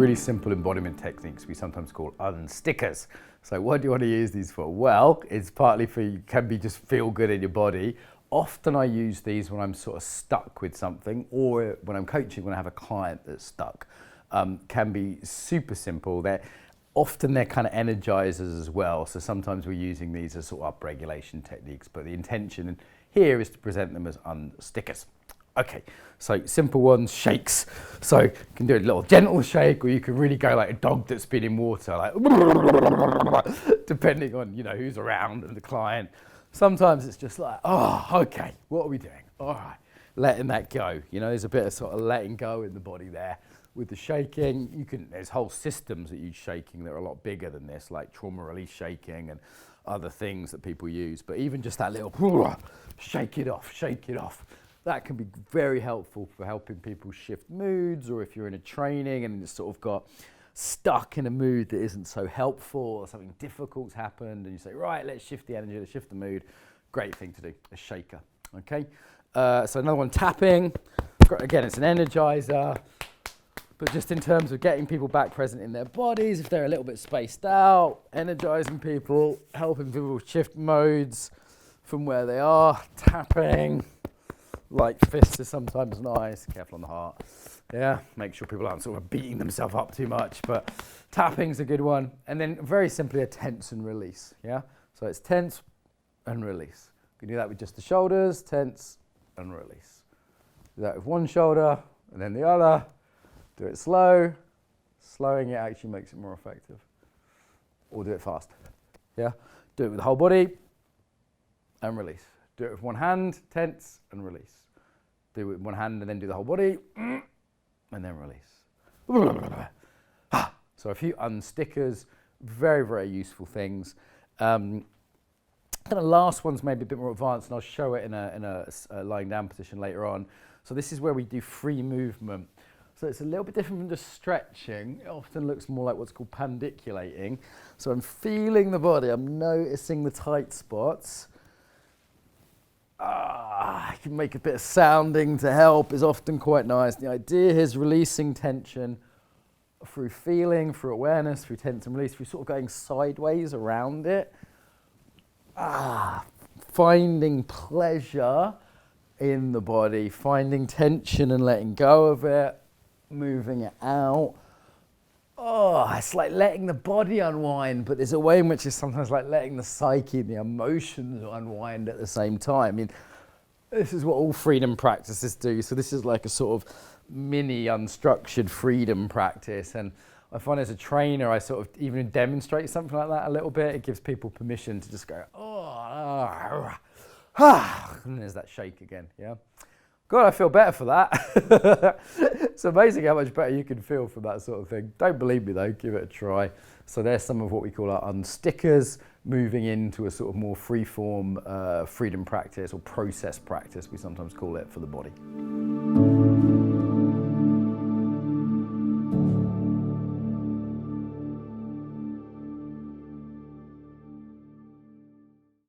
really simple embodiment techniques we sometimes call unstickers. So what do you want to use these for? Well, it's partly for, you can be just feel good in your body. Often I use these when I'm sort of stuck with something, or when I'm coaching, when I have a client that's stuck. Can be super simple. They're kind of energizers as well. So sometimes we're using these as sort of upregulation techniques, but the intention here is to present them as unstickers. Okay, so simple ones, shakes. So you can do a little gentle shake, or you can really go like a dog that's been in water, like depending on, you know, who's around and the client. Sometimes it's just like, oh, okay, what are we doing? All right, letting that go. You know, there's a bit of sort of letting go in the body there. With the shaking, there's whole systems that use shaking that are a lot bigger than this, like trauma release shaking and other things that people use. But even just that little shake it off. That can be very helpful for helping people shift moods, or if you're in a training and it's sort of got stuck in a mood that isn't so helpful, or something difficult's happened and you say, right, let's shift the energy, let's shift the mood. Great thing to do, a shaker, okay? So another one, tapping. Again, it's an energizer, but just in terms of getting people back present in their bodies, if they're a little bit spaced out, energizing people, helping people shift modes from where they are, tapping. Like fists is sometimes nice, careful on the heart. Yeah, make sure people aren't sort of beating themselves up too much, but tapping's a good one. And then very simply a tense and release, yeah? So it's tense and release. You can do that with just the shoulders, tense and release. Do that with one shoulder and then the other. Do it slow. Slowing it actually makes it more effective. Or do it fast, yeah? Do it with the whole body and release. Do it with one hand, tense and release. Do it with one hand and then do the whole body, and then release. So a few unstickers, very, very useful things. And the last one's maybe a bit more advanced, and I'll show it in a lying down position later on. So this is where we do free movement. So it's a little bit different from just stretching. It often looks more like what's called pandiculating. So I'm feeling the body, I'm noticing the tight spots. I can make a bit of sounding to help, is often quite nice. The idea is releasing tension through feeling, through awareness, through tense and release, through sort of going sideways around it. Finding pleasure in the body, finding tension and letting go of it, moving it out. It's like letting the body unwind, but there's a way in which it's sometimes like letting the psyche and the emotions unwind at the same time. I mean, this is what all freedom practices do. So this is like a sort of mini unstructured freedom practice. And I find as a trainer, I sort of even demonstrate something like that a little bit. It gives people permission to just go, and there's that shake again, yeah? God, I feel better for that. It's amazing how much better you can feel from that sort of thing. Don't believe me though, give it a try. So there's some of what we call our unstickers, moving into a sort of more free-form freedom practice, or process practice, we sometimes call it, for the body.